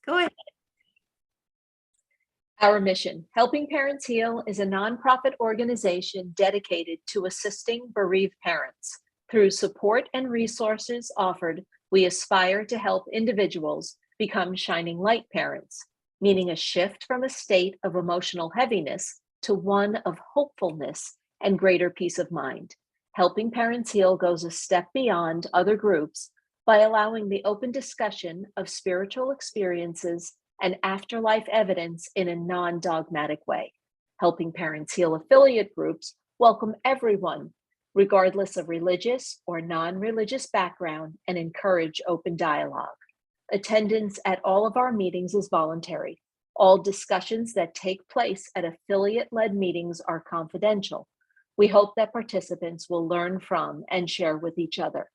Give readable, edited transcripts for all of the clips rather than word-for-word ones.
Go ahead. Our mission, Helping Parents Heal, is a nonprofit organization dedicated to assisting bereaved parents. Through support and resources offered, we aspire to help individuals become shining light parents, meaning a shift from a state of emotional heaviness to one of hopefulness and greater peace of mind. Helping Parents Heal goes a step beyond other groups by allowing the open discussion of spiritual experiences and afterlife evidence in a non-dogmatic way. Helping Parents Heal affiliate groups welcome everyone, regardless of religious or non-religious background, and encourage open dialogue. Attendance at all of our meetings is voluntary. All discussions that take place at affiliate-led meetings are confidential. We hope that participants will learn from and share with each other.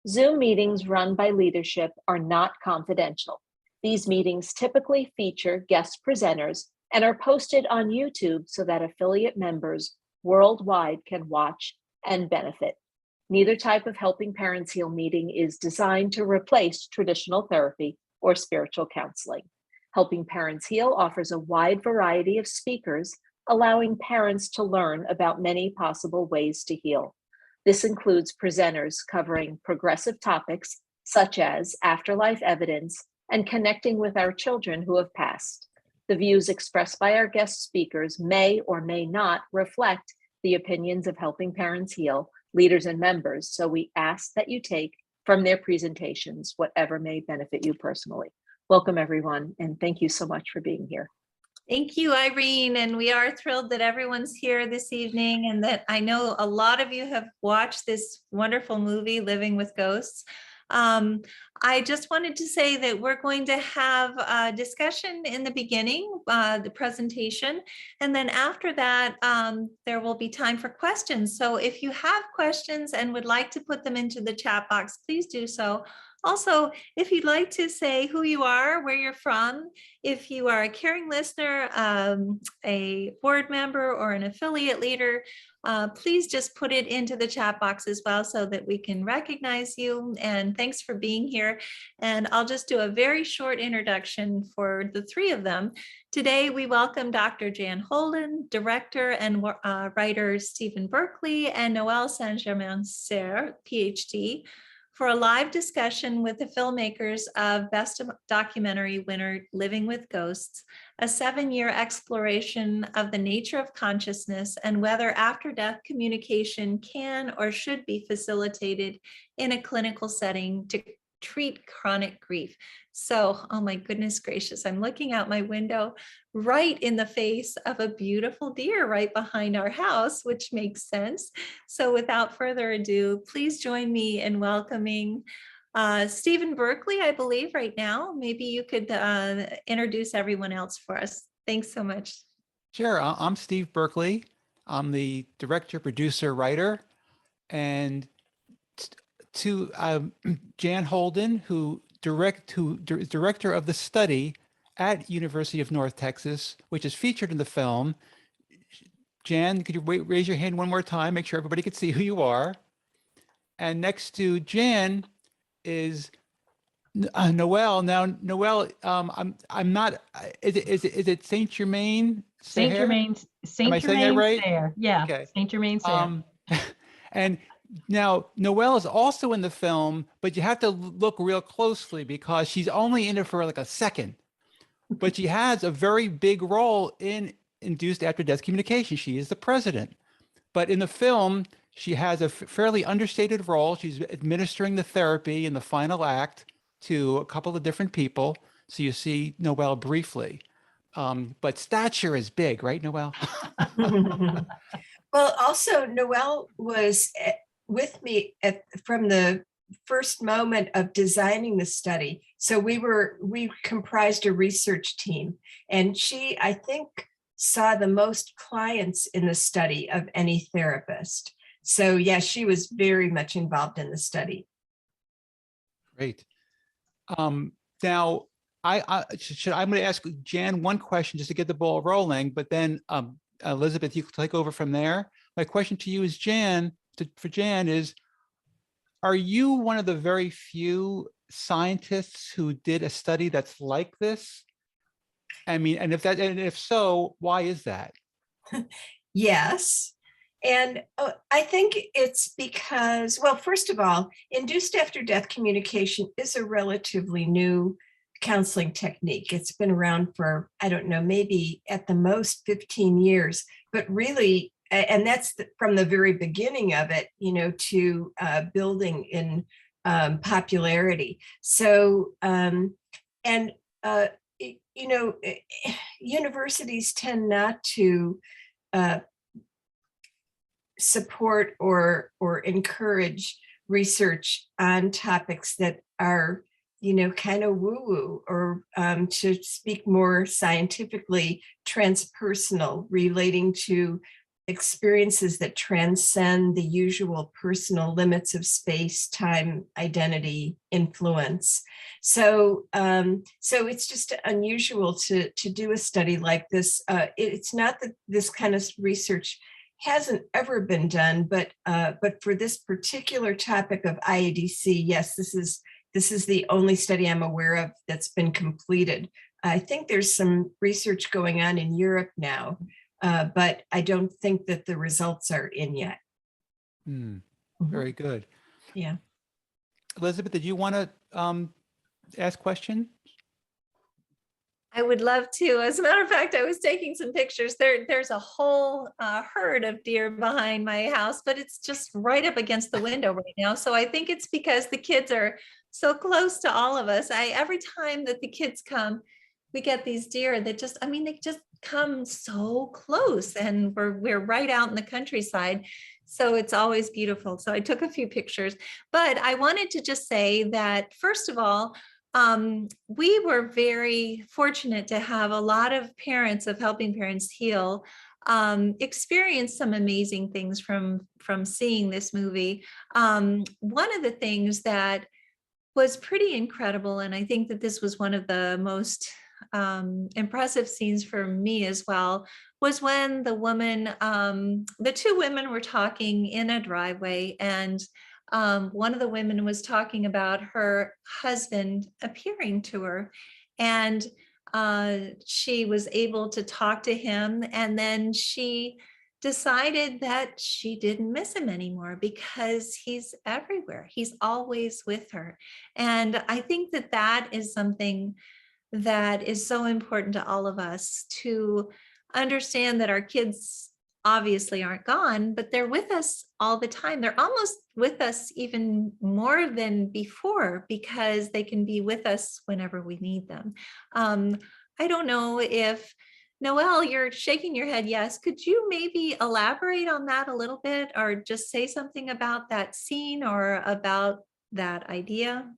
Zoom meetings run by leadership are not confidential. These meetings typically feature guest presenters and are posted on YouTube so that affiliate members worldwide can watch and benefit. Neither type of Helping Parents Heal meeting is designed to replace traditional therapy or spiritual counseling. Helping Parents Heal offers a wide variety of speakers, allowing parents to learn about many possible ways to heal. This includes presenters covering progressive topics such as afterlife evidence and connecting with our children who have passed. The views expressed by our guest speakers may or may not reflect the opinions of Helping Parents Heal, leaders and members, so we ask that you take from their presentations whatever may benefit you personally. Welcome everyone, and thank you so much for being here. Thank you, Irene. And we are thrilled that everyone's here this evening and that I know a lot of you have watched this wonderful movie, Living with Ghosts. I just wanted to say that we're going to have a discussion in the beginning, the presentation, and then after that, there will be time for questions. So if you have questions and would like to put them into the chat box, please do so. Also, if you'd like to say who you are, where you're from, if you are a caring listener, a board member, or an affiliate leader, please just put it into the chat box as well so that we can recognize you. And thanks for being here. And I'll just do a very short introduction for the three of them. Today, we welcome Dr. Jan Holden, director and writer Stephen Berkley, and Noelle St Germain-Sehr, PhD, for a live discussion with the filmmakers of Best Documentary winner Living with Ghosts, a 7-year exploration of the nature of consciousness and whether after-death communication can or should be facilitated in a clinical setting to treat chronic grief. So, oh my goodness gracious, I'm looking out my window right in the face of a beautiful deer right behind our house, which makes sense. So without further ado, please join me in welcoming Stephen Berkley, I believe right now. Maybe you could introduce everyone else for us. Thanks so much. Sure, I'm Steve Berkley. I'm the director, producer, writer, and to Jan Holden, who is director of the study at University of North Texas, which is featured in the film. Jan, could you raise your hand one more time? Make sure everybody can see who you are. And next to Jan is Noelle. Now, Noelle, I'm not. Is it St Germain? St Germain-Sehr. Am I saying that right? Yeah. Okay. St Germain-Sehr. And now Noelle is also in the film, but you have to look real closely because she's only in it for like a second. But she has a very big role in induced after-death communication. She is the president. But in the film, she has a fairly understated role. She's administering the therapy in the final act to a couple of different people. So you see Noelle briefly. But stature is big, right, Noelle? Well, also, Noelle was with me from the first moment of designing the study. So we comprised a research team, and she, I think, saw the most clients in the study of any therapist. So yeah, she was very much involved in the study. Great. Now, I'm going to ask Jan one question just to get the ball rolling, but then Elizabeth, you can take over from there. My question to you is, Jan, for Jan is, are you one of the very few scientists who did a study that's like this? I mean, and if so, why is that? Yes. And I think it's because, well, first of all, induced after death communication is a relatively new counseling technique. It's been around for, I don't know, maybe at the most 15 years, but really, and that's from the very beginning of it, to building in popularity. So, and, universities tend not to support or encourage research on topics that are, kind of woo-woo, or to speak more scientifically, transpersonal, relating to experiences that transcend the usual personal limits of space, time, identity, influence. So, so it's just unusual to do a study like this. It's not that this kind of research hasn't ever been done, but for this particular topic of IADC, yes, this is the only study I'm aware of that's been completed. I think there's some research going on in Europe now, but I don't think that the results are in yet. Very good. Yeah. Elizabeth, did you want to ask questions? I would love to. As a matter of fact, I was taking some pictures. There's a whole herd of deer behind my house, but it's just right up against the window right now. So I think it's because the kids are so close to all of us. Every time that the kids come, we get these deer that just, they just come so close, and we're right out in the countryside. So it's always beautiful. So I took a few pictures, but I wanted to just say that, first of all, we were very fortunate to have a lot of parents of Helping Parents Heal experience some amazing things from seeing this movie. One of the things that was pretty incredible, and I think that this was one of the most impressive scenes for me as well, was when the two women were talking in a driveway, and one of the women was talking about her husband appearing to her, and she was able to talk to him, and then she decided that she didn't miss him anymore because he's everywhere. He's always with her. And I think that that is something that is so important to all of us, to understand that our kids obviously aren't gone, but they're with us all the time. They're almost with us even more than before, because they can be with us whenever we need them. I don't know if, Noelle, you're shaking your head yes. Could you maybe elaborate on that a little bit, or just say something about that scene or about that idea?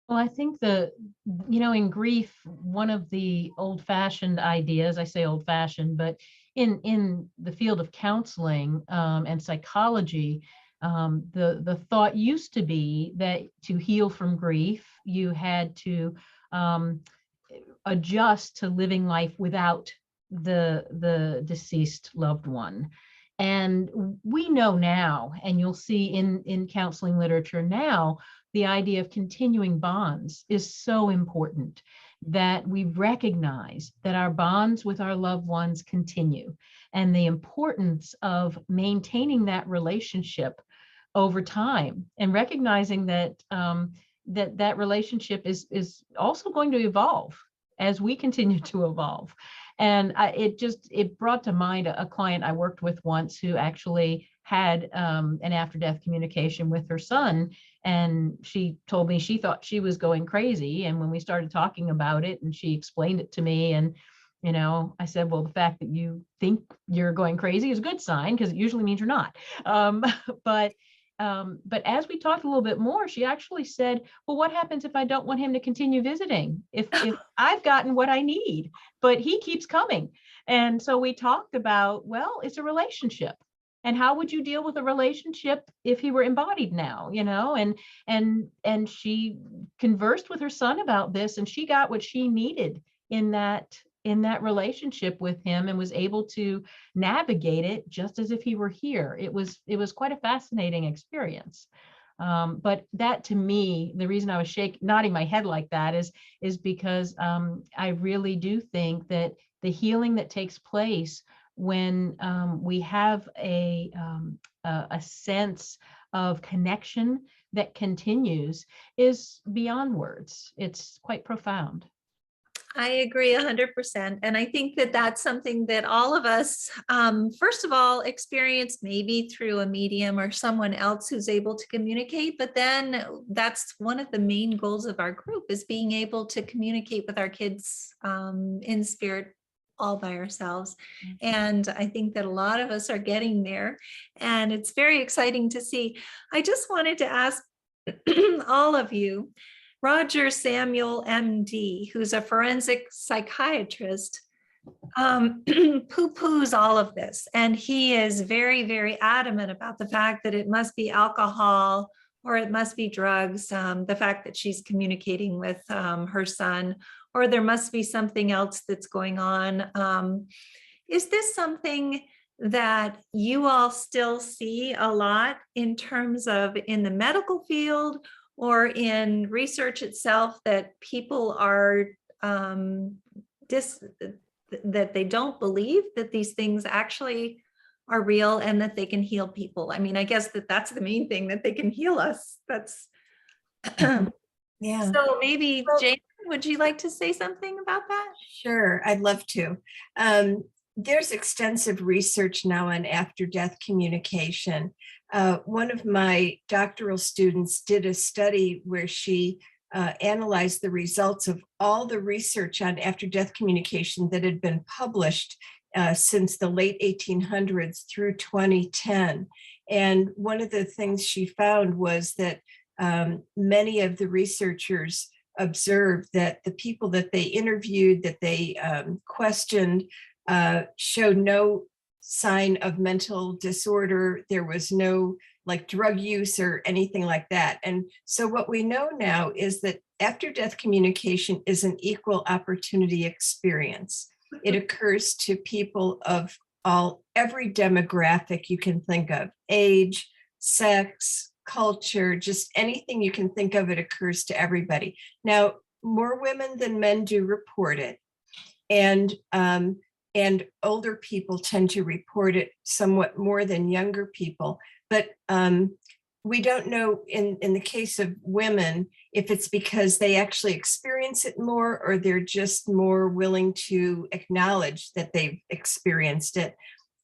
Well, I think in grief, one of the old-fashioned ideas, I say old-fashioned, but in the field of counseling and psychology, the thought used to be that to heal from grief, you had to adjust to living life without the deceased loved one. And we know now, and you'll see in counseling literature now, the idea of continuing bonds is so important, that we recognize that our bonds with our loved ones continue, and the importance of maintaining that relationship over time, and recognizing that that relationship is also going to evolve as we continue to evolve. And it brought to mind a client I worked with once who actually had an after-death communication with her son. And she told me she thought she was going crazy. And when we started talking about it and she explained it to me, and I said, well, the fact that you think you're going crazy is a good sign, because it usually means you're not. But as we talked a little bit more, she actually said, well, what happens if I don't want him to continue visiting? If I've gotten what I need, but he keeps coming. And so we talked about, well, it's a relationship. And how would you deal with a relationship if he were embodied now, and she conversed with her son about this, and she got what she needed in that relationship with him, and was able to navigate it just as if he were here. It was quite a fascinating experience. But that, to me, the reason I was nodding my head like that is because I really do think that the healing that takes place when we have a sense of connection that continues is beyond words. It's quite profound. I agree 100%. And I think that that's something that all of us, first of all, experience maybe through a medium or someone else who's able to communicate. But then that's one of the main goals of our group, is being able to communicate with our kids in spirit all by ourselves. And I think that a lot of us are getting there, and it's very exciting to see. I just wanted to ask all of you, Roger Samuel, MD, who's a forensic psychiatrist, poo-poos all of this. And he is very, very adamant about the fact that it must be alcohol or it must be drugs, the fact that she's communicating with her son, or there must be something else that's going on. Is this something that you all still see a lot in terms of in the medical field or in research itself, that people are that they don't believe that these things actually are real and that they can heal people? I mean, I guess that's the main thing, that they can heal us. That's Yeah. so maybe Jane, would you like to say something about that? Sure, I'd love to. There's extensive research now on after-death communication. One of my doctoral students did a study where she analyzed the results of all the research on after-death communication that had been published since the late 1800s through 2010. And one of the things she found was that many of the researchers observed that the people that they interviewed, that they questioned, showed no sign of mental disorder. There was no like drug use or anything like that. And so what we know now is that after-death communication is an equal opportunity experience. It occurs to people of every demographic you can think of: age, sex, culture, just anything you can think of, it occurs to everybody. Now, more women than men do report it. And older people tend to report it somewhat more than younger people. But we don't know in the case of women if it's because they actually experience it more or they're just more willing to acknowledge that they've experienced it.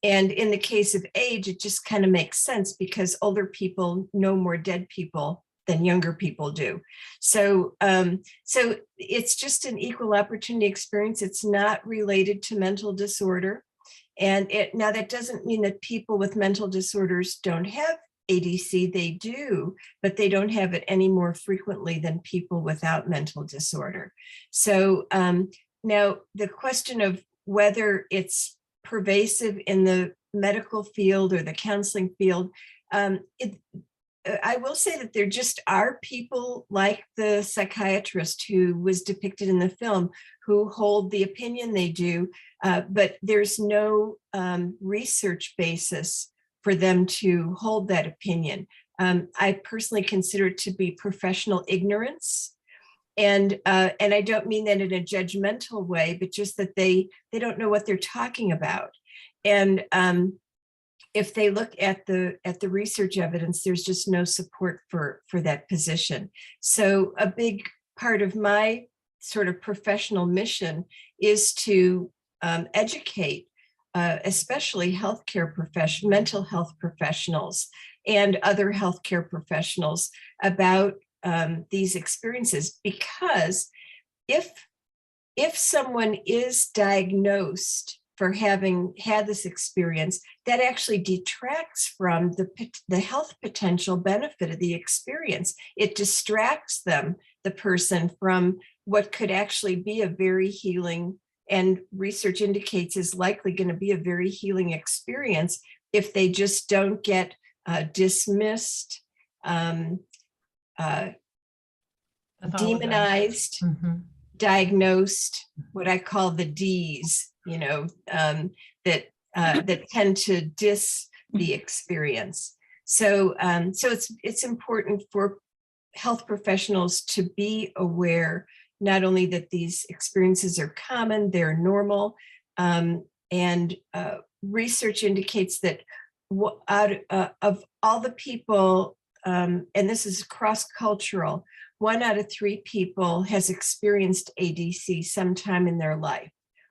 And in the case of age, it just kind of makes sense because older people know more dead people than younger people do. So it's just an equal opportunity experience. It's not related to mental disorder. And now that doesn't mean that people with mental disorders don't have ADC. They do, but they don't have it any more frequently than people without mental disorder. So now the question of whether it's pervasive in the medical field or the counseling field, I will say that there just are people like the psychiatrist who was depicted in the film who hold the opinion they do, but there's no research basis for them to hold that opinion. I personally consider it to be professional ignorance. And I don't mean that in a judgmental way, but just that they don't know what they're talking about. And if they look at the research evidence, there's just no support for that position. So a big part of my sort of professional mission is to educate, especially mental health professionals and other healthcare professionals about these experiences. Because if someone is diagnosed for having had this experience, that actually detracts from the health potential benefit of the experience. It distracts the person, from what could actually be a very healing, and research indicates is likely going to be a very healing experience if they just don't get dismissed, demonized, diagnosed, what I call the D's, that tend to diss the experience. So, so it's important for health professionals to be aware not only that these experiences are common, they're normal, and research indicates that of all the people, and this is cross-cultural, 1 out of 3 people has experienced ADC sometime in their life.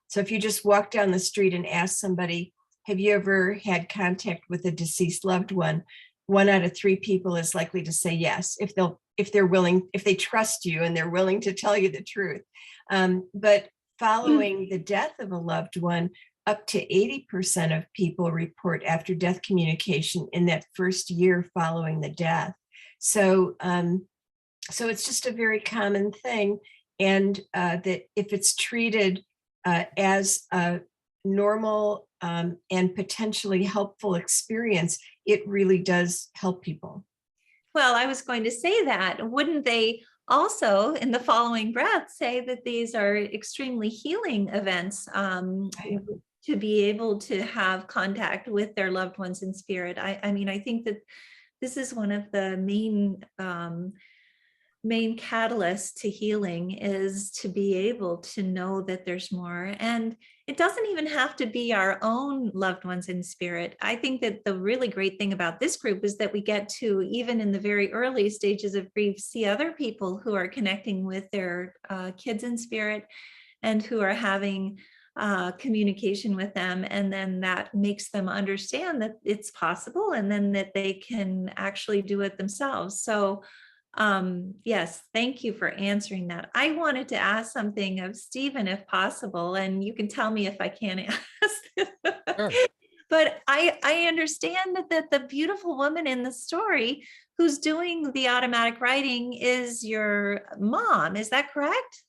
So if you just walk down the street and ask somebody, have you ever had contact with a deceased loved one? 1 out of 3 people is likely to say yes, if they're willing, if they trust you and they're willing to tell you the truth. But following the death of a loved one, up to 80% of people report after death communication in that first year following the death. So, so it's just a very common thing, and that if it's treated as a normal and potentially helpful experience, it really does help people. Well, I was going to say that. Wouldn't they also, in the following breath, say that these are extremely healing events, to be able to have contact with their loved ones in spirit? I mean, I think that this is one of the main catalysts to healing, is to be able to know that there's more. And it doesn't even have to be our own loved ones in spirit. I think that the really great thing about this group is that we get to, even in the very early stages of grief, see other people who are connecting with their kids in spirit and who are having communication with them. And then that makes them understand that it's possible, and then that they can actually do it themselves. So yes, thank you for answering that. I wanted to ask something of Stephen, if possible, and you can tell me if I can't ask. Sure. But I understand that the beautiful woman in the story who's doing the automatic writing is your mom. Is that correct?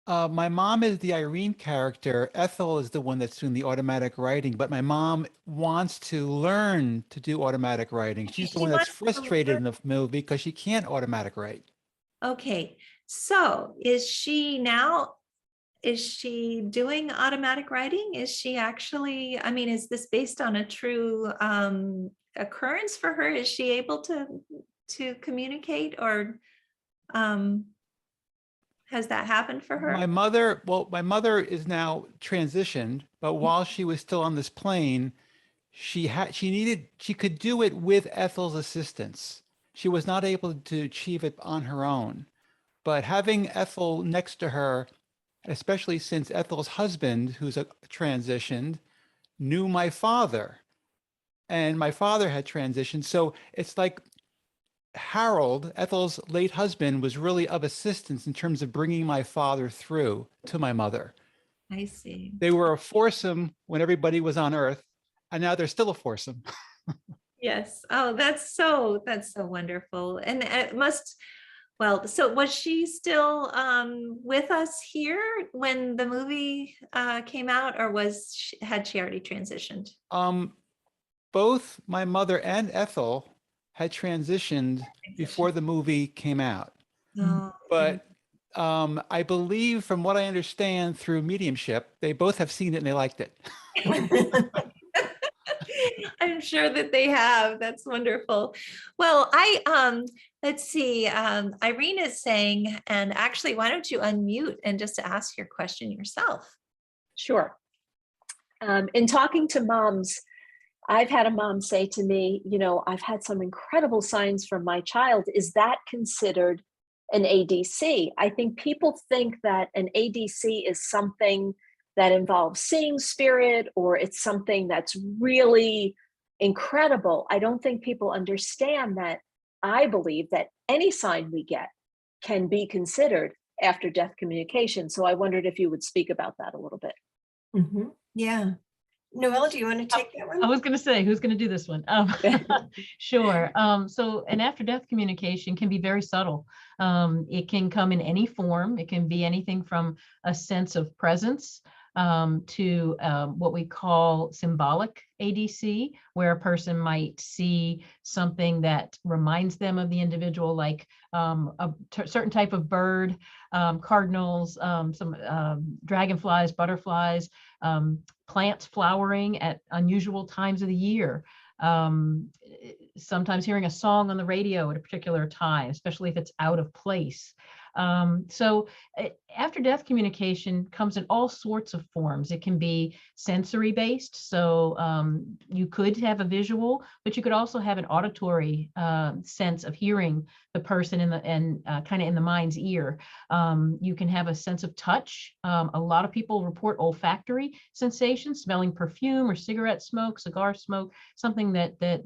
My mom is the Irene character. Ethel is the one that's doing the automatic writing, but my mom wants to learn to do automatic writing. She's the She one that's wants to frustrated learn. in the movie because she can't automatic write. Okay, so is she doing automatic writing? Is she actually, I mean, is this based on a true occurrence for her? Is she able to communicate, or has that happened for her? My mother is now transitioned, but while she was still on this plane, she could do it with Ethel's assistance. She was not able to achieve it on her own, but having Ethel next to her, especially since Ethel's husband, who's transitioned, knew my father, and my father had transitioned. So it's like Harold, Ethel's late husband, was really of assistance in terms of bringing my father through to my mother. I see. They were a foursome when everybody was on Earth, and now they're still a foursome. Yes. Oh, that's so wonderful. And it must, well, so was she still with us here when the movie came out, or had she already transitioned? Both my mother and Ethel had transitioned before the movie came out. Oh, But I believe, from what I understand through mediumship, they both have seen it and they liked it. I'm sure that they have. That's wonderful. Well, let's see. Irene is saying, and actually, why don't you unmute and just ask your question yourself? Sure. In talking to moms, I've had a mom say to me, you know, I've had some incredible signs from my child. Is that considered an ADC? I think people think that an ADC is something that involves seeing spirit, or it's something that's really incredible. I don't think people understand that. I believe that any sign we get can be considered after death communication. So I wondered if you would speak about that a little bit. Mm-hmm. Yeah. Noelle, do you want to take that one? I was going to say, who's going to do this one? Sure. So an after-death communication can be very subtle. It can come in any form. It can be anything from a sense of presence to what we call symbolic ADC, where a person might see something that reminds them of the individual, like a certain type of bird, cardinals, some dragonflies, butterflies, plants flowering at unusual times of the year. sometimes hearing a song on the radio at a particular time, especially if it's out of place. So after-death communication comes in all sorts of forms. It can be sensory-based, so you could have a visual, but you could also have an auditory sense of hearing the person kind of in the mind's ear. You can have a sense of touch. A lot of people report olfactory sensations, smelling perfume or cigarette smoke, cigar smoke, something that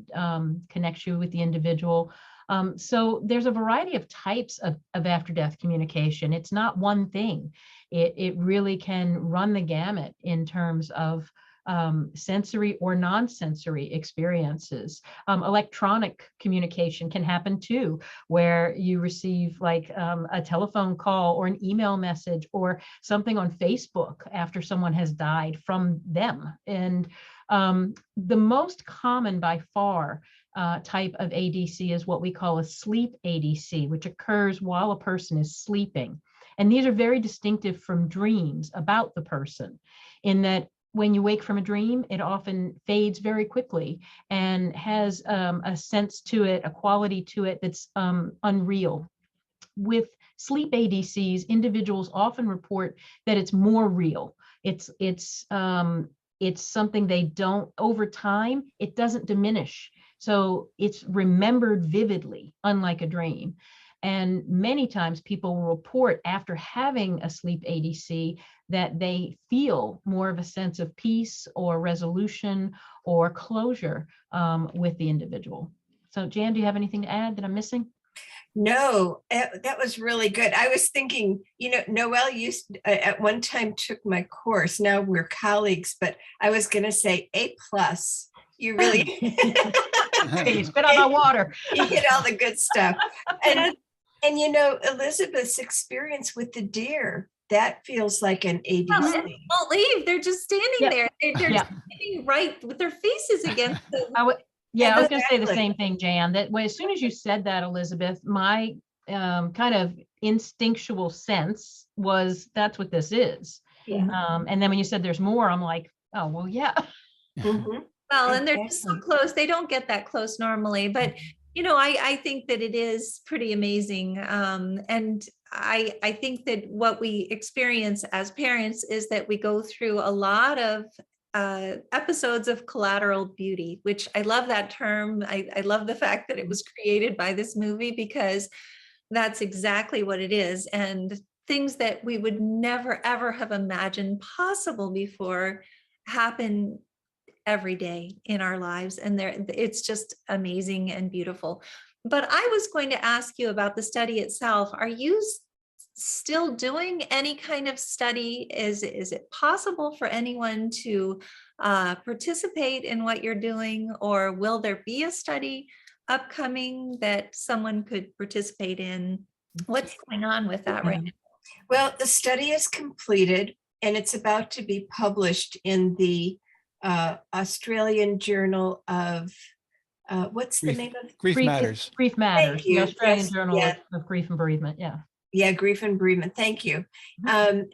connects you with the individual. So there's a variety of types of after-death communication. It's not one thing. It really can run the gamut in terms of sensory or non-sensory experiences. Electronic communication can happen too, where you receive like a telephone call or an email message or something on Facebook after someone has died from them. And the most common by far type of ADC is what we call a sleep ADC, which occurs while a person is sleeping. And these are very distinctive from dreams about the person, in that when you wake from a dream, it often fades very quickly and has a sense to it, a quality to it that's unreal. With sleep ADCs, individuals often report that it's more real. It's something they don't, over time, it doesn't diminish. So it's remembered vividly, unlike a dream. And many times people will report after having a sleep ADC that they feel more of a sense of peace or resolution or closure with the individual. So Jan, do you have anything to add that I'm missing? No, that was really good. I was thinking, Noelle at one time took my course. Now we're colleagues, but I was going to say A+. You really spit out my water. You hit all the good stuff. And Elizabeth's experience with the deer, that feels like an ADC. They won't leave. They're just standing there. They're standing right with their faces against the. I was going to say the same thing, Jan, that as soon as you said that, Elizabeth, my kind of instinctual sense was that's what this is. Yeah. And then when you said there's more, I'm like, oh, well, yeah. Mm-hmm. Well, and they're just so close. They don't get that close normally, but I think that it is pretty amazing. And I think that what we experience as parents is that we go through a lot of episodes of collateral beauty, which I love that term. I love the fact that it was created by this movie, because that's exactly what it is. And things that we would never, ever have imagined possible before happen every day in our lives. And it's just amazing and beautiful. But I was going to ask you about the study itself. Are you still doing any kind of study? Is it possible for anyone to participate in what you're doing, or will there be a study upcoming that someone could participate in? What's going on with that right now? Well, the study is completed and it's about to be published in the Australian Journal of what's the name of Grief Matters. Grief Matters. The Australian Journal of Grief and Bereavement. Yeah. Yeah, grief and bereavement. Thank you. And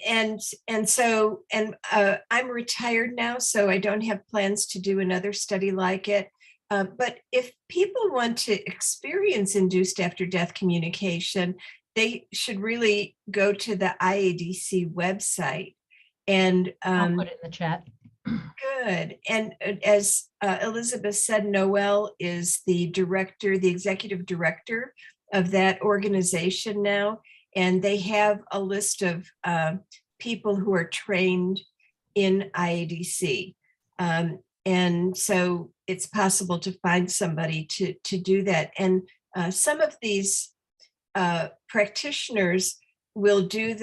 I'm retired now, so I don't have plans to do another study like it. But if people want to experience induced after-death communication, they should really go to the IADC website. And I'll put it in the chat. Good. And as Elizabeth said, Noelle is the executive director of that organization now. And they have a list of people who are trained in IADC. And so it's possible to find somebody to do that. And some of these practitioners will do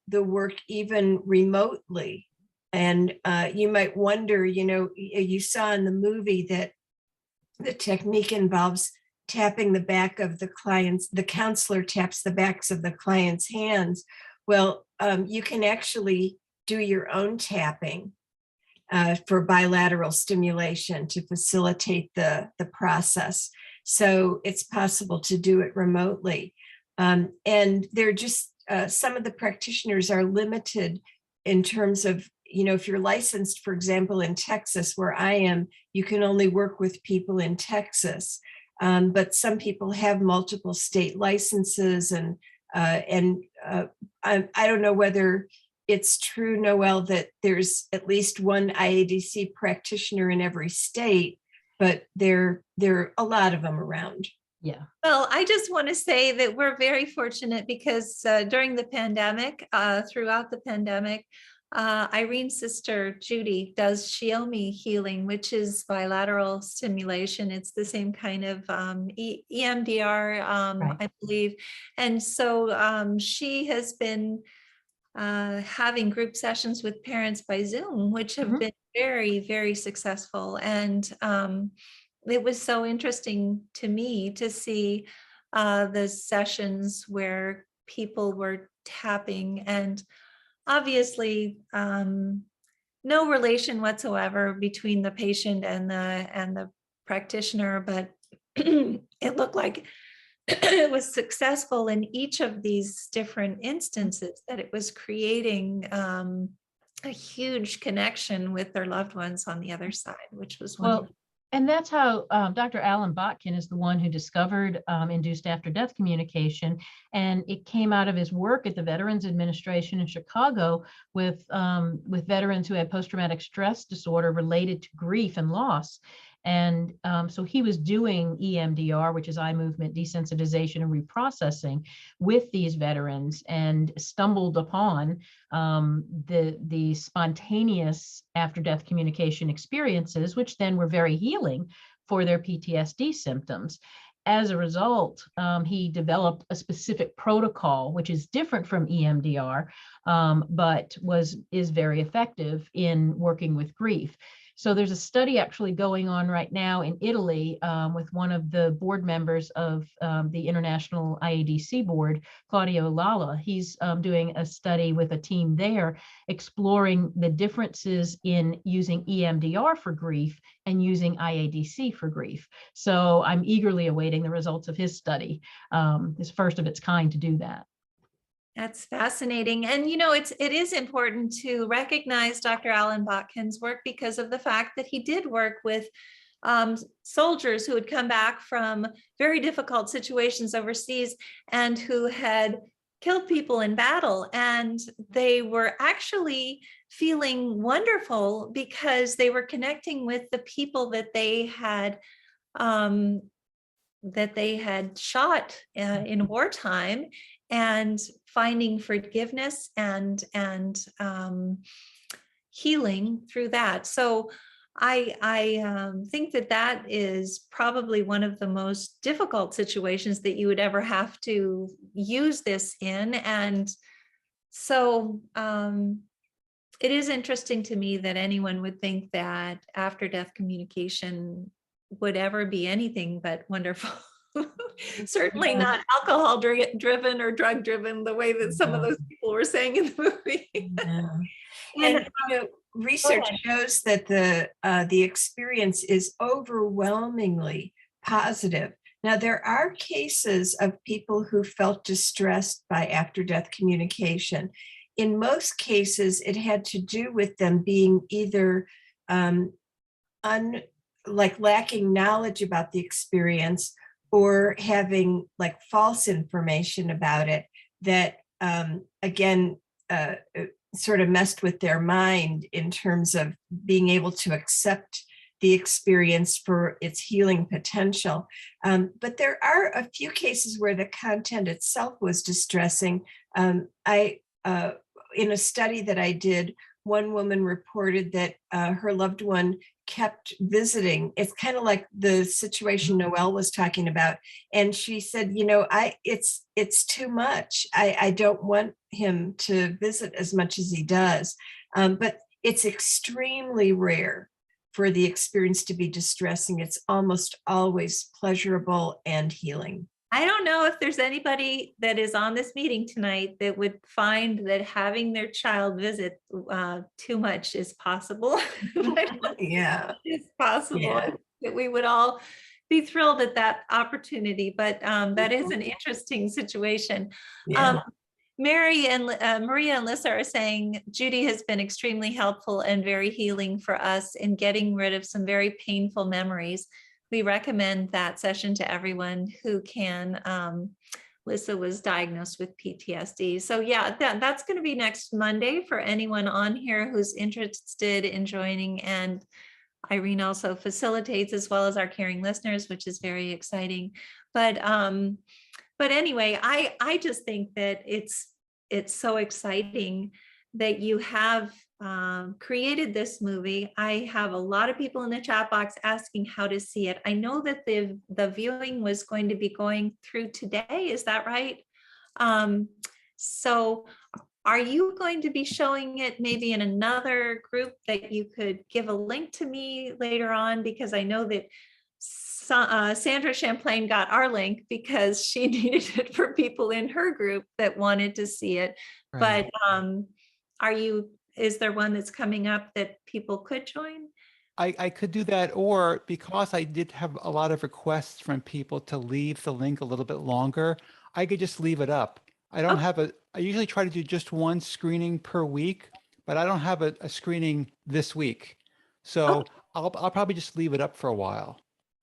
the work even remotely. And you might wonder, you saw in the movie that the technique involves tapping the back of the counselor taps the backs of the client's hands. Well, you can actually do your own tapping for bilateral stimulation to facilitate the process. So it's possible to do it remotely. And they're just, some of the practitioners are limited in terms of, if you're licensed, for example, in Texas, where I am, you can only work with people in Texas. but some people have multiple state licenses, and I don't know whether it's true, Noelle, that there's at least one IADC practitioner in every state, but there are a lot of them around. Yeah. Well, I just want to say that we're very fortunate because during the pandemic, throughout the pandemic, Irene's sister, Judy, does Shiomi healing, which is bilateral stimulation. It's the same kind of EMDR, Right. I believe. And so she has been having group sessions with parents by Zoom, which have been very, very successful. And it was so interesting to me to see the sessions where people were tapping, and obviously no relation whatsoever between the patient and the practitioner, but it looked like it was successful in each of these different instances, that it was creating a huge connection with their loved ones on the other side, which was Well, wonderful. and that's how Dr. Alan Botkin is the one who discovered induced after-death communication. And it came out of his work at the Veterans Administration in Chicago with veterans who had post-traumatic stress disorder related to grief and loss. And so he was doing EMDR, which is eye movement desensitization and reprocessing, with these veterans, and stumbled upon the spontaneous after-death communication experiences, which then were very healing for their PTSD symptoms. As a result, he developed a specific protocol, which is different from EMDR, but is very effective in working with grief. So there's a study actually going on right now in Italy with one of the board members of the International IADC board, Claudio Lalla. He's doing a study with a team there exploring the differences in using EMDR for grief and using IADC for grief. So I'm eagerly awaiting the results of his study. It's first of its kind to do that. That's fascinating. And, you know, it is important to recognize Dr. Alan Botkin's work because of the fact that he did work with soldiers who had come back from very difficult situations overseas and who had killed people in battle. And they were actually feeling wonderful because they were connecting with the people that they had shot in wartime, and finding forgiveness and healing through that. So I think that is probably one of the most difficult situations that you would ever have to use this in. And so it is interesting to me that anyone would think that after-death communication would ever be anything but wonderful. Certainly not alcohol driven or drug driven the way that some of those people were saying in the movie. And you know, research shows that the experience is overwhelmingly positive. Now, there are cases of people who felt distressed by after-death communication. In most cases, it had to do with them being either lacking knowledge about the experience, or having like false information about it that again sort of messed with their mind in terms of being able to accept the experience for its healing potential. But there are a few cases where the content itself was distressing. In a study that I did, one woman reported that her loved one kept visiting. It's kind of like the situation Noelle was talking about. And she said, you know, it's too much. I don't want him to visit as much as he does. But it's extremely rare for the experience to be distressing. It's almost always pleasurable and healing. I don't know if there's anybody that is on this meeting tonight that would find that having their child visit too much is possible. Yeah, It's possible. Yeah. That we would all be thrilled at that opportunity, but that is an interesting situation. Yeah. Maria and Lissa are saying Judy has been extremely helpful and very healing for us in getting rid of some very painful memories. we recommend that session to everyone who can. Lissa was diagnosed with PTSD. So yeah, that's going to be next Monday for anyone on here who's interested in joining. And Irene also facilitates, as well as our caring listeners, which is very exciting. But anyway, I just think that it's so exciting that you have created this movie. I have a lot of people in the chat box asking how to see it. I know that the viewing was going to be going through today. Is that right? So are you going to be showing it maybe in another group that you could give a link to me later on? Because I know that Sandra Champlain got our link because she needed it for people in her group that wanted to see it. Right. But is there one that's coming up that people could join? I could do that, or because I did have a lot of requests from people to leave the link a little bit longer, I could just leave it up. I don't have I usually try to do just one screening per week, but I don't have a screening this week. So I'll probably just leave it up for a while.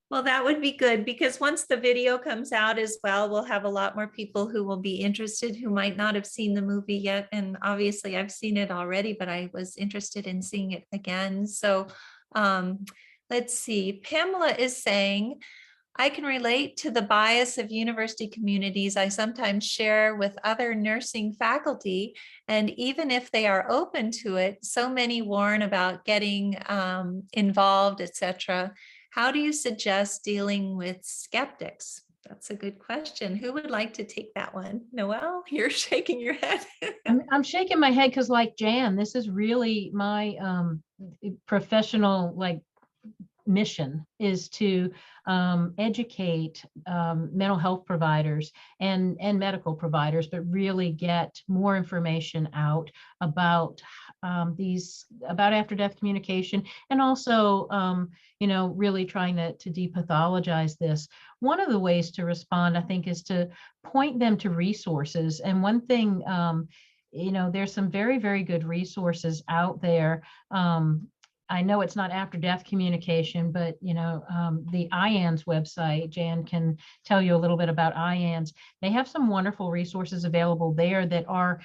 Well, that would be good, because once the video comes out as well, we'll have a lot more people who will be interested who might not have seen the movie yet. And obviously I've seen it already, but I was interested in seeing it again. So let's see. Pamela is saying, I can relate to the bias of university communities I sometimes share with other nursing faculty. And even if they are open to it, so many warn about getting involved, etc. How do you suggest dealing with skeptics? That's a good question. Who would like to take that one? Noelle, you're shaking your head. I'm shaking my head because, like Jan, this is really my professional mission, is to educate mental health providers and medical providers, but really get more information out about about after-death communication, and also really trying to depathologize this. One of the ways to respond, I think, is to point them to resources. And one thing, there's some very, very good resources out there. I know it's not after death communication, but the IANS website, Jan can tell you a little bit about IANS. They have some wonderful resources available there that are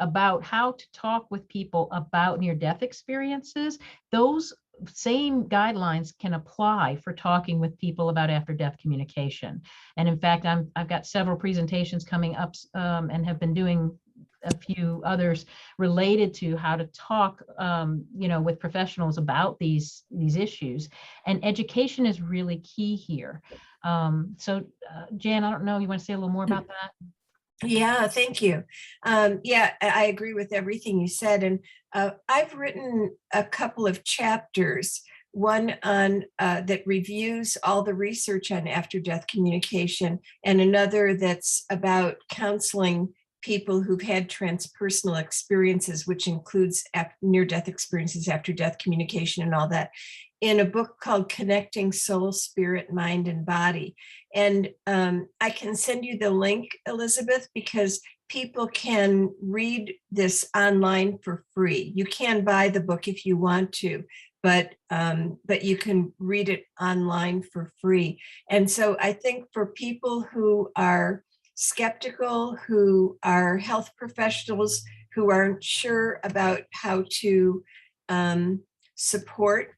about how to talk with people about near-death experiences. Those same guidelines can apply for talking with people about after-death communication. And in fact, I've got several presentations coming up and have been doing a few others related to how to talk, with professionals about these issues. And education is really key here. So Jan, I don't know, you want to say a little more about that? Yeah, thank you. Yeah, I agree with everything you said. And I've written a couple of chapters, one on that reviews all the research on after-death communication, and another that's about counseling people who've had transpersonal experiences, which includes near-death experiences, after-death communication, and all that, in a book called Connecting Soul, Spirit, Mind, and Body. And I can send you the link, Elizabeth, because people can read this online for free. You can buy the book if you want to, but you can read it online for free. And so I think for people who are skeptical, who are health professionals, who aren't sure about how to support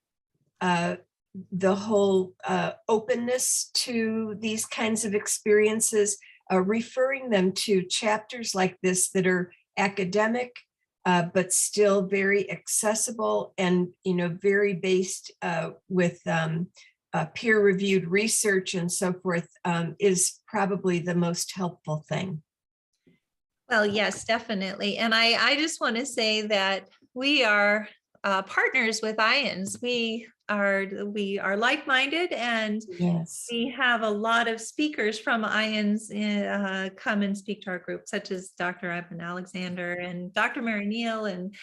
the whole openness to these kinds of experiences, referring them to chapters like this that are academic, but still very accessible and very based with peer-reviewed research and so forth, is probably the most helpful thing. Well, yes, definitely. And I just want to say that we are partners with IANS. We are like-minded, and yes, we have a lot of speakers from IANS come and speak to our group, such as Dr. Eben Alexander and Dr. Mary Neal and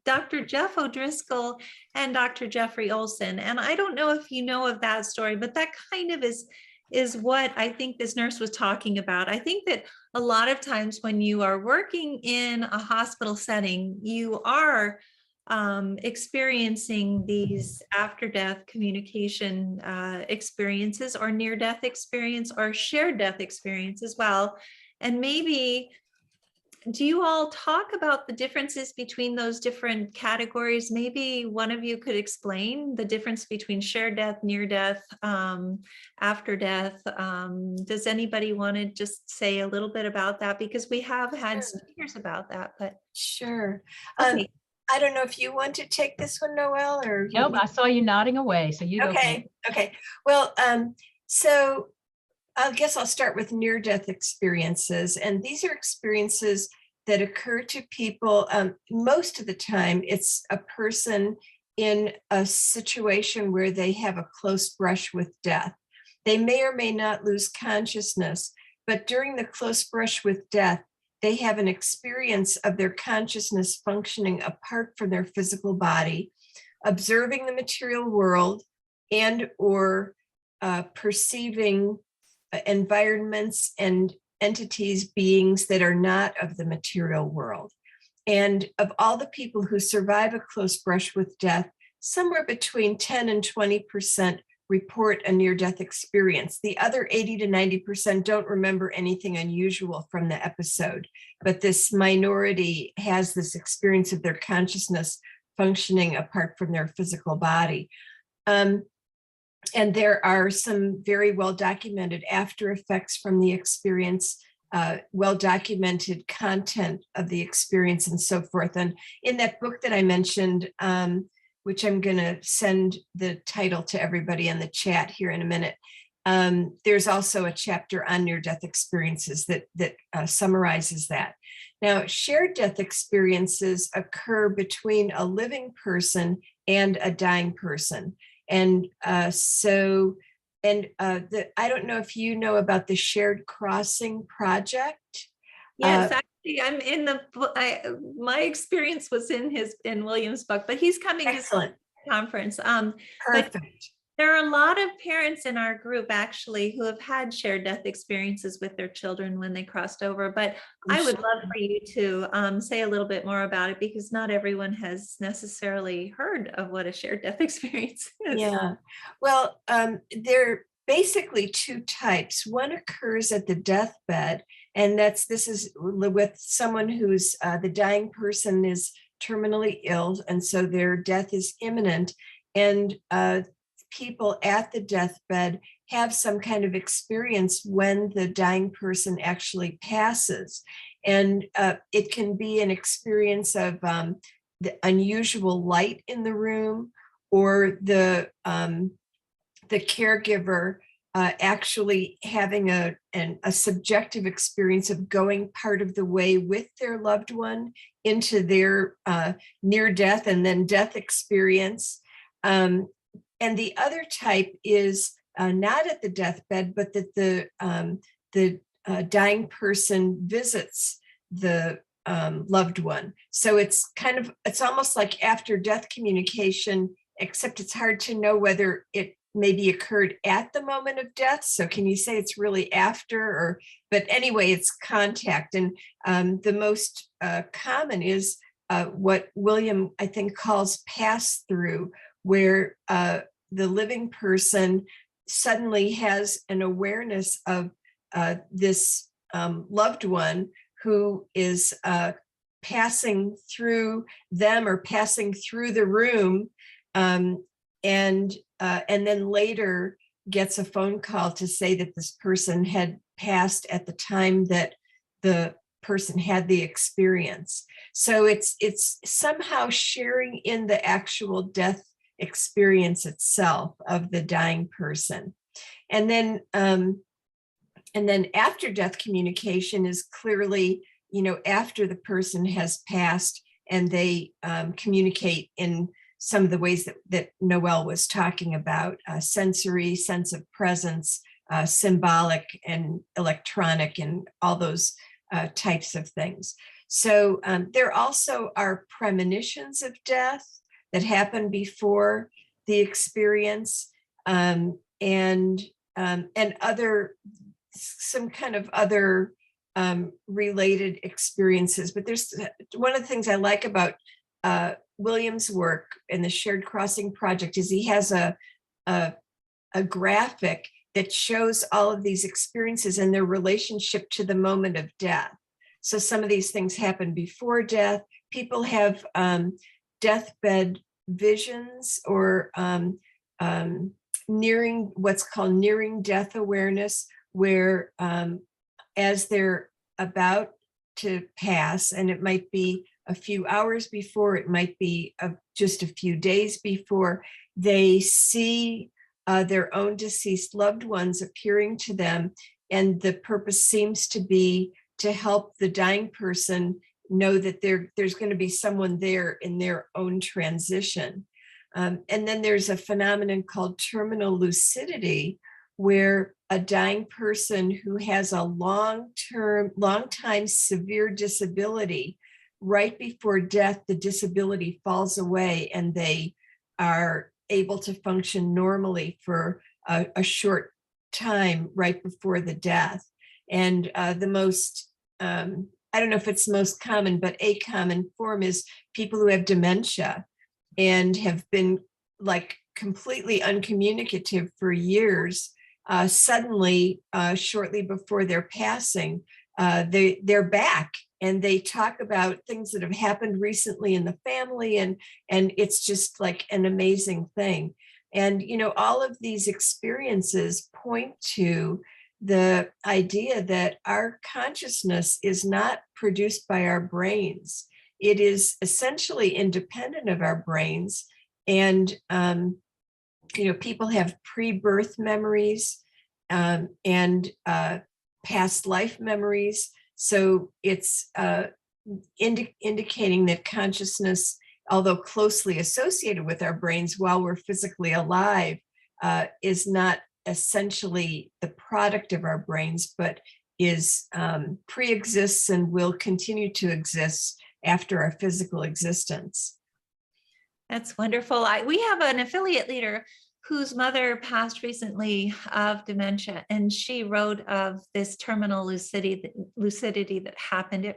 Dr. Jeff O'Driscoll and Dr. Jeffrey Olson. And I don't know if you know of that story, but that kind of is what I think this nurse was talking about. I think that a lot of times when you are working in a hospital setting, you are experiencing these after-death communication experiences, or near-death experience, or shared death experience as well. And maybe, do you all talk about the differences between those different categories? Maybe one of you could explain the difference between shared death, near death, after death. Does anybody want to just say a little bit about that? Because we have had speakers about that, but. Sure. Okay. I don't know if you want to take this one, Noelle, or you Nope, I saw you nodding away, so you go. Okay. Well, so I guess I'll start with near-death experiences. And these are experiences that occur to people. Most of the time, it's a person in a situation where they have a close brush with death. They may or may not lose consciousness, but during the close brush with death, they have an experience of their consciousness functioning apart from their physical body, observing the material world, and or perceiving environments and entities, beings that are not of the material world. And of all the people who survive a close brush with death, somewhere between 10 and 20% report a near-death experience. The other 80 to 90% don't remember anything unusual from the episode, but this minority has this experience of their consciousness functioning apart from their physical body. And there are some very well-documented after effects from the experience, well-documented content of the experience, and so forth. And in that book that I mentioned, which I'm going to send the title to everybody in the chat here in a minute, there's also a chapter on near-death experiences that summarizes that. Now, shared death experiences occur between a living person and a dying person. And I don't know if you know about the Shared Crossing Project. Yes, actually, I'm in the. My experience was in William's book, but he's coming Excellent. to the conference. Perfect. But there are a lot of parents in our group actually who have had shared death experiences with their children when they crossed over. But I would love for you to say a little bit more about it, because not everyone has necessarily heard of what a shared death experience is. Yeah. Well, there are basically two types. One occurs at the deathbed, and this is with someone who's the dying person is terminally ill, and so their death is imminent, and people at the deathbed have some kind of experience when the dying person actually passes. And it can be an experience of the unusual light in the room, or the caregiver actually having a subjective experience of going part of the way with their loved one into their near death and then death experience. And the other type is not at the deathbed, but that the dying person visits the loved one. So it's almost like after death communication, except it's hard to know whether it maybe occurred at the moment of death. So can you say it's really after, but anyway, it's contact. And the most common is what William, I think, calls pass through, where the living person suddenly has an awareness of this loved one who is passing through them or passing through the room, and then later gets a phone call to say that this person had passed at the time that the person had the experience. So it's somehow sharing in the actual death experience itself of the dying person. And then after death communication is clearly, after the person has passed, and they communicate in some of the ways that Noelle was talking about, sensory, sense of presence, symbolic and electronic, and all those types of things. So there also are premonitions of death that happen before the experience, and some kind of other related experiences. But there's one of the things I like about William's work in the Shared Crossing Project is he has a graphic that shows all of these experiences and their relationship to the moment of death. So some of these things happen before death. People have deathbed visions or nearing what's called nearing death awareness, where as they're about to pass, and it might be a few hours before, it might be just a few days before, they see their own deceased loved ones appearing to them. And the purpose seems to be to help the dying person know that there's going to be someone there in their own transition. And then there's a phenomenon called terminal lucidity, where a dying person who has a long time severe disability, right before death, the disability falls away and they are able to function normally for a short time right before the death. And the most, I don't know if it's most common, but a common form is people who have dementia and have been like completely uncommunicative for years. Suddenly, shortly before their passing, they're back and they talk about things that have happened recently in the family, and it's just like an amazing thing. And all of these experiences point to the idea that our consciousness is not produced by our brains. It is essentially independent of our brains. And people have pre-birth memories and past life memories. So it's indicating that consciousness, although closely associated with our brains while we're physically alive, is not essentially the product of our brains, but is pre-exists and will continue to exist after our physical existence. That's wonderful. We have an affiliate leader whose mother passed recently of dementia, and she wrote of this terminal lucidity that happened.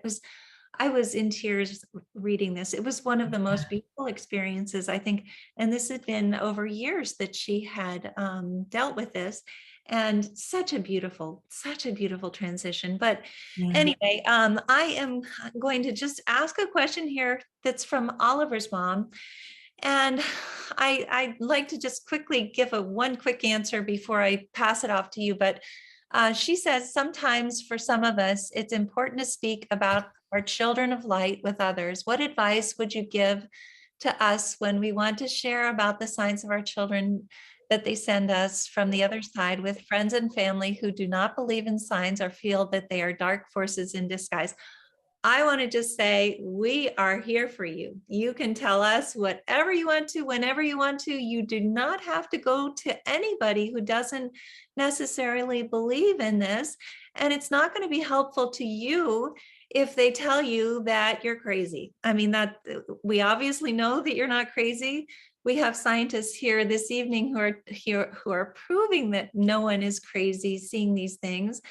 I was in tears reading this. It was one of the most beautiful experiences, I think, and this had been over years that she had dealt with this, and such a beautiful transition. But anyway, I am going to just ask a question here that's from Oliver's mom. And I'd like to just quickly give one quick answer before I pass it off to you. But she says, sometimes for some of us, it's important to speak about our children of light with others. What advice would you give to us when we want to share about the signs of our children that they send us from the other side with friends and family who do not believe in signs or feel that they are dark forces in disguise? I want to just say, we are here for you. You can tell us whatever you want to, whenever you want to. You do not have to go to anybody who doesn't necessarily believe in this. And it's not going to be helpful to you if they tell you that you're crazy. I mean, that we obviously know that you're not crazy. We have scientists here this evening who are proving that no one is crazy seeing these things.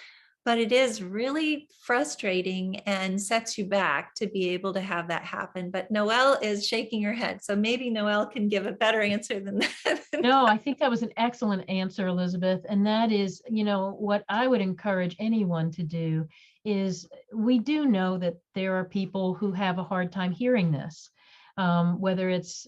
But it is really frustrating and sets you back to be able to have that happen. But Noelle is shaking her head. So maybe Noelle can give a better answer than that. No, I think that was an excellent answer, Elizabeth. And that is, what I would encourage anyone to do is, we do know that there are people who have a hard time hearing this, whether it's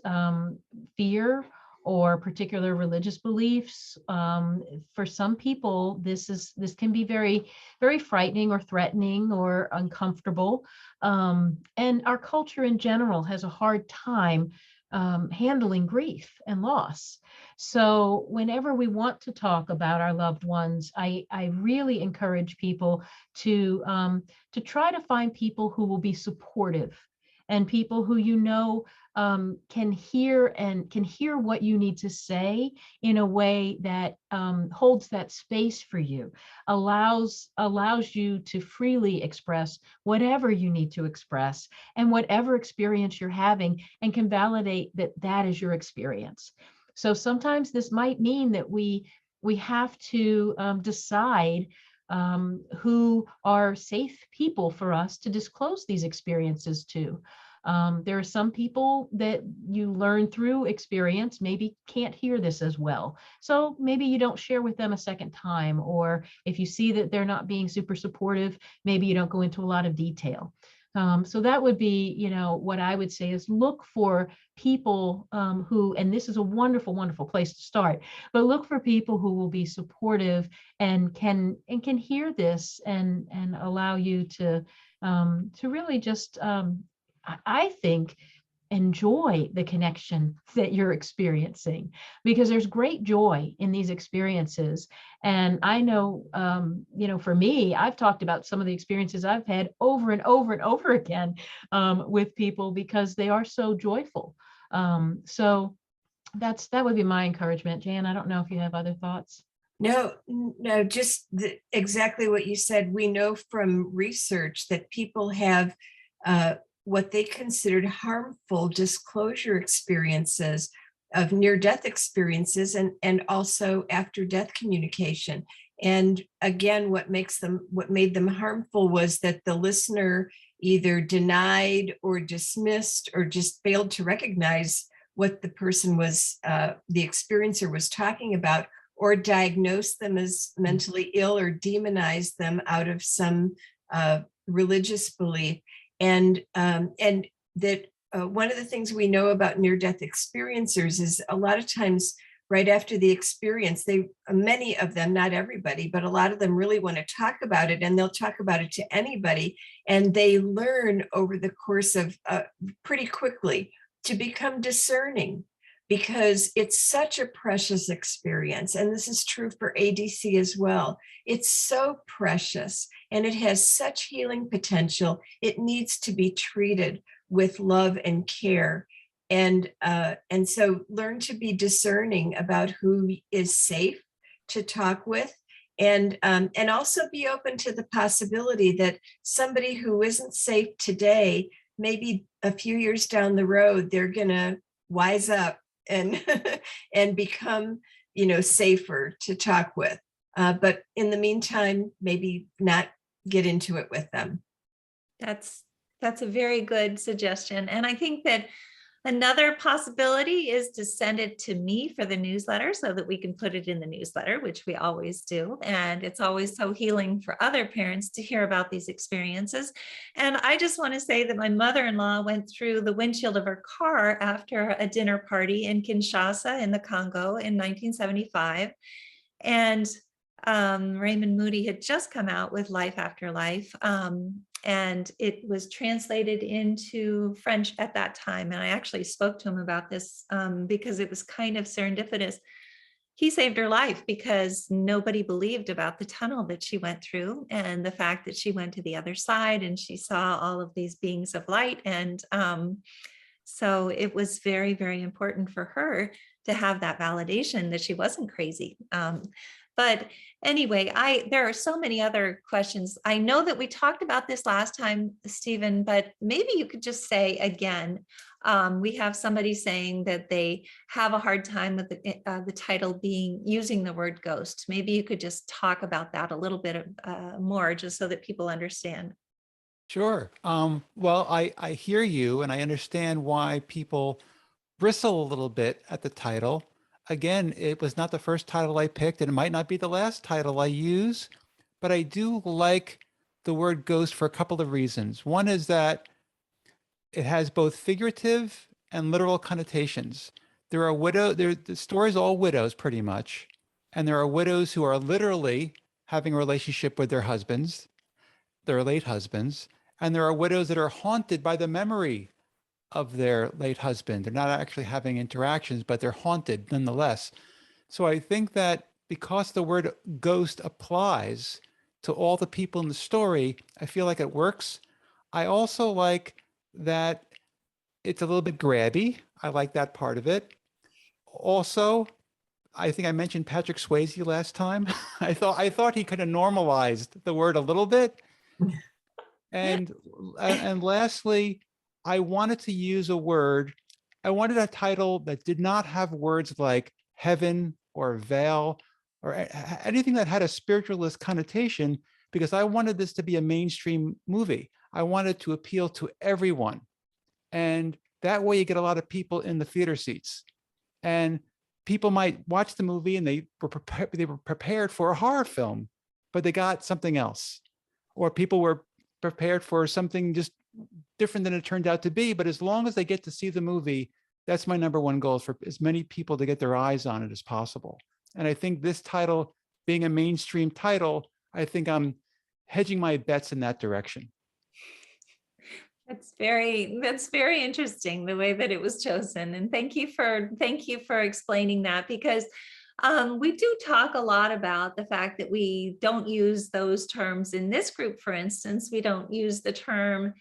fear or particular religious beliefs. For some people, this can be very, very frightening or threatening or uncomfortable. And our culture in general has a hard time handling grief and loss. So whenever we want to talk about our loved ones, I really encourage people to try to find people who will be supportive, and people who can hear what you need to say in a way that holds that space for you, allows you to freely express whatever you need to express and whatever experience you're having, and can validate that is your experience. So sometimes this might mean that we have to decide who are safe people for us to disclose these experiences to. There are some people that you learn through experience, maybe can't hear this as well. So maybe you don't share with them a second time, or if you see that they're not being super supportive, maybe you don't go into a lot of detail. So that would be, what I would say is look for people who, and this is a wonderful, wonderful place to start, but look for people who will be supportive and can hear this and allow you to really just, I think, enjoy the connection that you're experiencing, because there's great joy in these experiences. And I know, for me, I've talked about some of the experiences I've had over and over and over again with people, because they are so joyful. So that would be my encouragement. Jan, I don't know if you have other thoughts. No, just exactly what you said. We know from research that people have what they considered harmful disclosure experiences of near-death experiences and also after-death communication. And again, what made them harmful was that the listener either denied or dismissed or just failed to recognize what the person was, the experiencer was talking about, or diagnosed them as mentally ill or demonized them out of some religious belief. And that one of the things we know about near-death experiencers is a lot of times right after the experience, many of them, not everybody, but a lot of them really want to talk about it, and they'll talk about it to anybody. And they learn over the course of pretty quickly to become discerning, because it's such a precious experience. And this is true for ADC as well. It's so precious and it has such healing potential. It needs to be treated with love and care. And so learn to be discerning about who is safe to talk with, and also be open to the possibility that somebody who isn't safe today, maybe a few years down the road, they're gonna wise up and and become, safer to talk with. But in the meantime, maybe not get into it with them. That's a very good suggestion. And I think that another possibility is to send it to me for the newsletter so that we can put it in the newsletter, which we always do. And it's always so healing for other parents to hear about these experiences. And I just want to say that my mother-in-law went through the windshield of her car after a dinner party in Kinshasa in the Congo in 1975. And Raymond Moody had just come out with Life After Life. And it was translated into French at that time. And I actually spoke to him about this because it was kind of serendipitous. He saved her life because nobody believed about the tunnel that she went through and the fact that she went to the other side and she saw all of these beings of light. And so it was very, very important for her to have that validation that she wasn't crazy. But anyway, there are so many other questions. I know that we talked about this last time, Stephen, but maybe you could just say again, we have somebody saying that they have a hard time with the title using the word ghost. Maybe you could just talk about that a little bit more, just so that people understand. Sure. Well, I hear you and I understand why people bristle a little bit at the title. Again, it was not the first title I picked, and it might not be the last title I use, but I do like the word ghost for a couple of reasons. One is that it has both figurative and literal connotations. There are the story's all widows pretty much, and there are widows who are literally having a relationship with their husbands, their late husbands, and there are widows that are haunted by the memory of their late husband. They're not actually having interactions, but they're haunted nonetheless. So I think that because the word ghost applies to all the people in the story, I feel like it works. I also like that it's a little bit grabby. I like that part of it. Also, I think I mentioned Patrick Swayze last time. I thought he could have normalized the word a little bit. And lastly, I wanted to use a word. I wanted a title that did not have words like heaven or veil or anything that had a spiritualist connotation, because I wanted this to be a mainstream movie. I wanted to appeal to everyone. And that way you get a lot of people in the theater seats. And people might watch the movie and they were prepared for a horror film, but they got something else. Or people were prepared for something just different than it turned out to be. But as long as they get to see the movie, that's my number one goal, is for as many people to get their eyes on it as possible. And I think this title, being a mainstream title, I think I'm hedging my bets in that direction. That's very interesting, the way that it was chosen. And thank you for explaining that, because we do talk a lot about the fact that we don't use those terms in this group. For instance, we don't use the term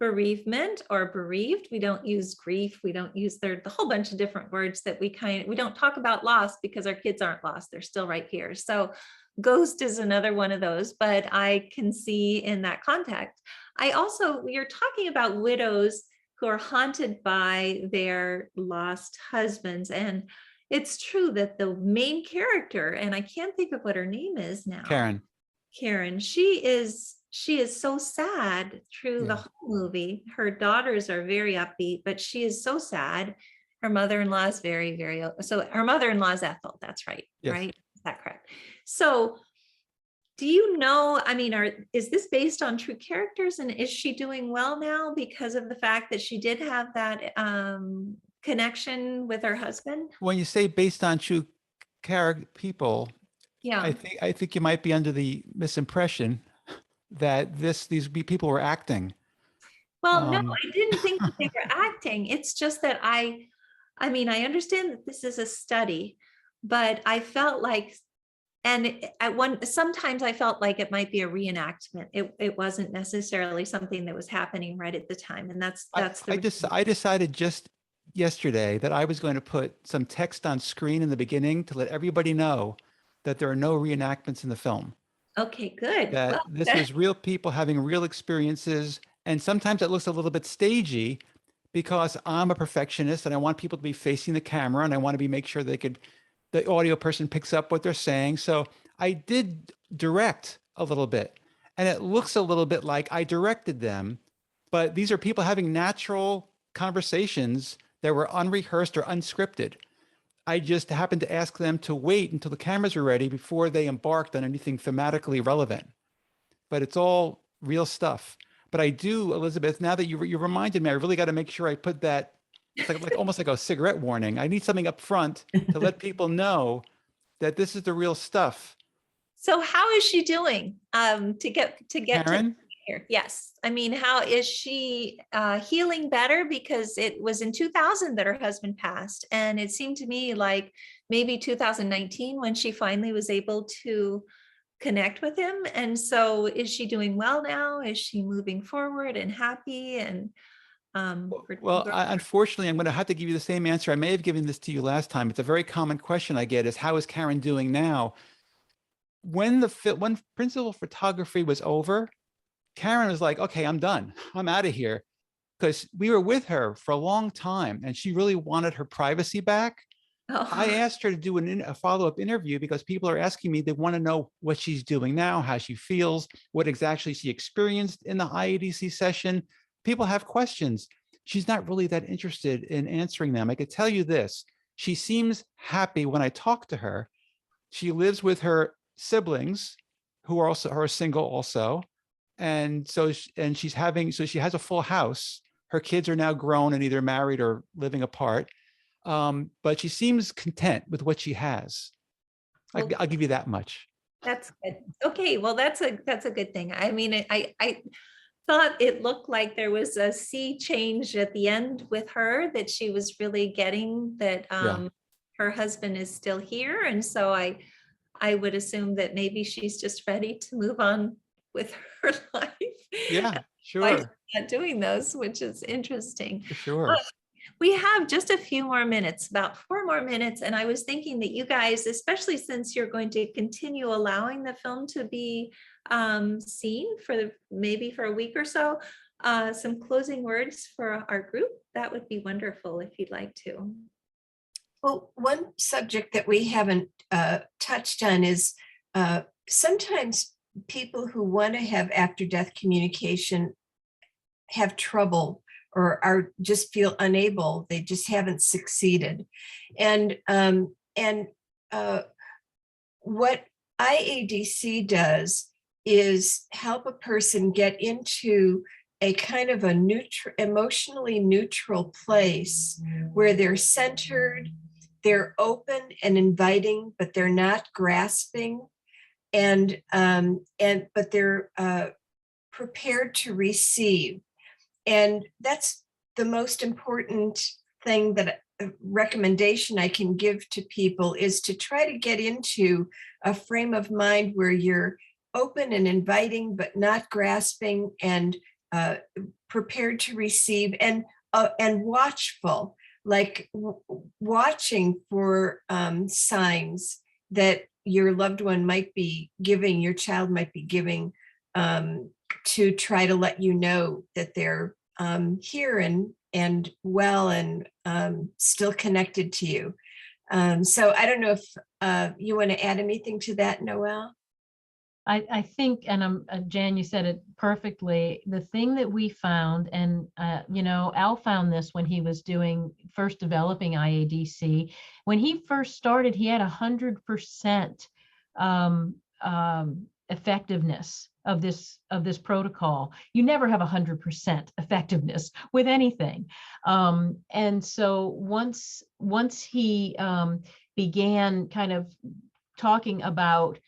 bereavement or bereaved. We don't use grief. We don't use the whole bunch of different words that we don't talk about loss, because our kids aren't lost. They're still right here. So ghost is another one of those, but I can see in that context. You're talking about widows who are haunted by their lost husbands. And it's true that the main character, and I can't think of what her name is now. Karen, she is so sad through the whole movie. Her daughters are very upbeat, but she is so sad. Her mother-in-law is so her mother-in-law is Ethel. That's right. Yes. Right? Is that correct? So do you know, I mean, is this based on true characters, and is she doing well now because of the fact that she did have that connection with her husband? When you say based on true character people, Yeah. I think you might be under the misimpression that these people were acting. Well, no, I didn't think that they were acting. It's just that I mean, I understand that this is a study, but I felt like, and sometimes I felt like it might be a reenactment. It wasn't necessarily something that was happening right at the time. And I decided just yesterday that I was going to put some text on screen in the beginning to let everybody know that there are no reenactments in the film. Okay, good. That this was real people having real experiences. And sometimes it looks a little bit stagey because I'm a perfectionist and I want people to be facing the camera, and I want to make sure the audio person picks up what they're saying. So I did direct a little bit, and it looks a little bit like I directed them, but these are people having natural conversations that were unrehearsed or unscripted. I just happened to ask them to wait until the cameras were ready before they embarked on anything thematically relevant. But it's all real stuff. But I do, Elizabeth, now that you reminded me, I really got to make sure I put that. It's like almost like a cigarette warning. I need something up front to let people know that this is the real stuff. So how is she doing to get Karen? to here? Yes. I mean, how is she healing better? Because it was in 2000 that her husband passed. And it seemed to me like maybe 2019 when she finally was able to connect with him. And so is she doing well now? Is she moving forward and happy? And unfortunately, I'm going to have to give you the same answer. I may have given this to you last time. It's a very common question I get, is how is Karen doing now? When principal photography was over, Karen was like, okay, I'm done. I'm out of here. Because we were with her for a long time and she really wanted her privacy back. Oh. I asked her to do a follow-up interview because people are asking me, they want to know what she's doing now, how she feels, what exactly she experienced in the IADC session. People have questions. She's not really that interested in answering them. I could tell you this, she seems happy when I talk to her. She lives with her siblings who are single also. And so she has a full house. Her kids are now grown and either married or living apart. But she seems content with what she has. I'll give you that much. That's good. Okay, well, that's a good thing. I mean, I thought it looked like there was a sea change at the end with her, that she was really getting that her husband is still here. And so I would assume that maybe she's just ready to move on with her life. Yeah, sure. Not doing those, which is interesting. For sure. We have just a few more minutes, about 4 more minutes. And I was thinking that you guys, especially since you're going to continue allowing the film to be seen maybe for a week or so, some closing words for our group, that would be wonderful if you'd like to. Well, one subject that we haven't touched on is sometimes people who want to have after-death communication have trouble or are just feel unable. They just haven't succeeded. And what IADC does is help a person get into a kind of a emotionally neutral place where they're centered, they're open and inviting, but they're not grasping, but they're prepared to receive. And that's the most important thing, that recommendation I can give to people, is to try to get into a frame of mind where you're open and inviting, but not grasping, and prepared to receive, and watchful, like watching for signs that your loved one might be giving, your child might be giving, to try to let you know that they're here and well, and still connected to you. So I don't know if you want to add anything to that, Noelle? I think, and Jan, you said it perfectly. The thing that we found, and you know, Al found this when he was first developing IADC. When he first started, he had 100% effectiveness of this protocol. You never have 100% effectiveness with anything. And so once he began kind of talking about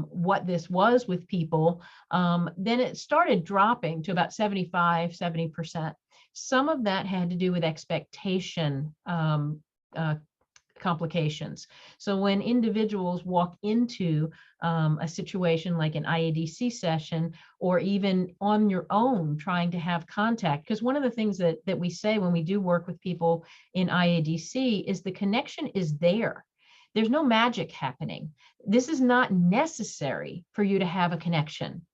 what this was with people, then it started dropping to about 70%. Some of that had to do with expectation complications. So when individuals walk into a situation like an IADC session, or even on your own trying to have contact, because one of the things that we say when we do work with people in IADC is the connection is there. There's no magic happening. This is not necessary for you to have a connection.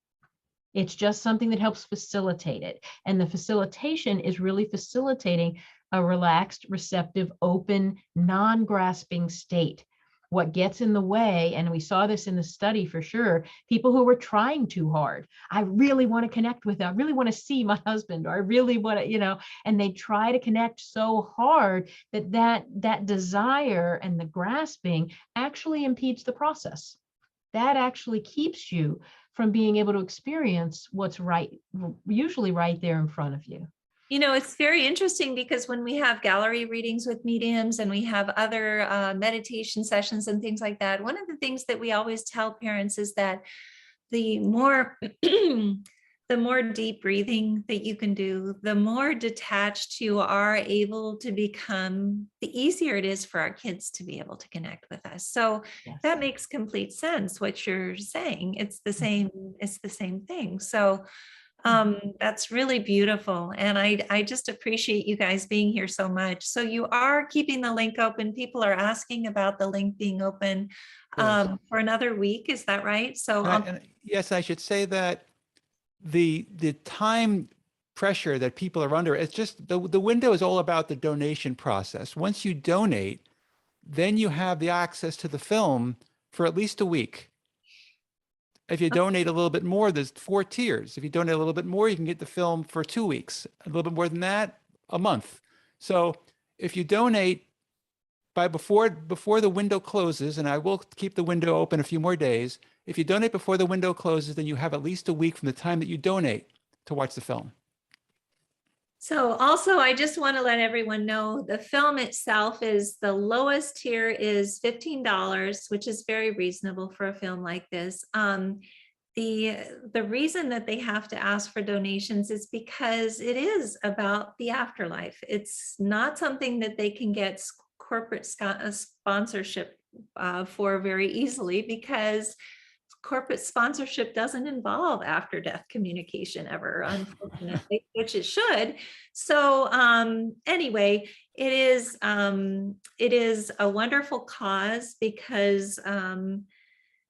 It's just something that helps facilitate it. And the facilitation is really facilitating a relaxed, receptive, open, non-grasping state. What gets in the way, and we saw this in the study for sure, people who were trying too hard. I really want to connect with them. I really want to see my husband, or I really want to, and they try to connect so hard that desire and the grasping actually impedes the process. That actually keeps you from being able to experience what's usually right there in front of you. It's very interesting, because when we have gallery readings with mediums and we have other meditation sessions and things like that, one of the things that we always tell parents is that the more the more deep breathing that you can do, the more detached you are able to become, the easier it is for our kids to be able to connect with us. So Yes. That makes complete sense what you're saying. It's the same thing. So that's really beautiful. And I just appreciate you guys being here so much. So you are keeping the link open. People are asking about the link being open for another week. Is that right? So and yes, I should say that the time pressure that people are under, it's just the window is all about the donation process. Once you donate, then you have the access to the film for at least a week. If you donate a little bit more, there's 4 tiers. If you donate a little bit more, you can get the film for 2 weeks. A little bit more than that, a month. So if you donate before the window closes, and I will keep the window open a few more days, if you donate before the window closes, then you have at least a week from the time that you donate to watch the film. So also, I just want to let everyone know the film itself is, the lowest tier is $15, which is very reasonable for a film like this. The reason that they have to ask for donations is because it is about the afterlife. It's not something that they can get corporate sponsorship for very easily, because corporate sponsorship doesn't involve after-death communication ever, unfortunately, which it should. So anyway, it is a wonderful cause, because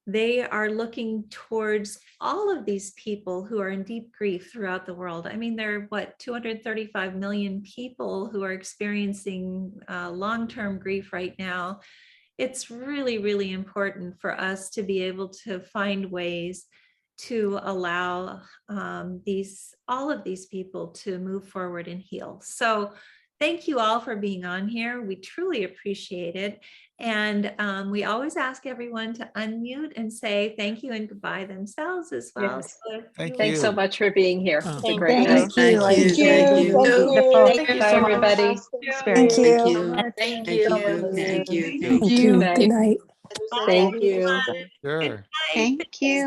they are looking towards all of these people who are in deep grief throughout the world. I mean, there are 235 million people who are experiencing long-term grief right now. It's really, really important for us to be able to find ways to allow all of these people to move forward and heal. So thank you all for being on here. We truly appreciate it. And we always ask everyone to unmute and say thank you and goodbye themselves as well. Yes. So Thank Thanks so you. much for being here. It's a Thank great you. night. Thank you. Wonderful. Thank Bye, everybody. Thank Thank you. you. Thank Thank you. you. Thank you. Thank Thank you. you. Good Good night. night. bye, Thank you. everyone. Sure. Good night. Thank you.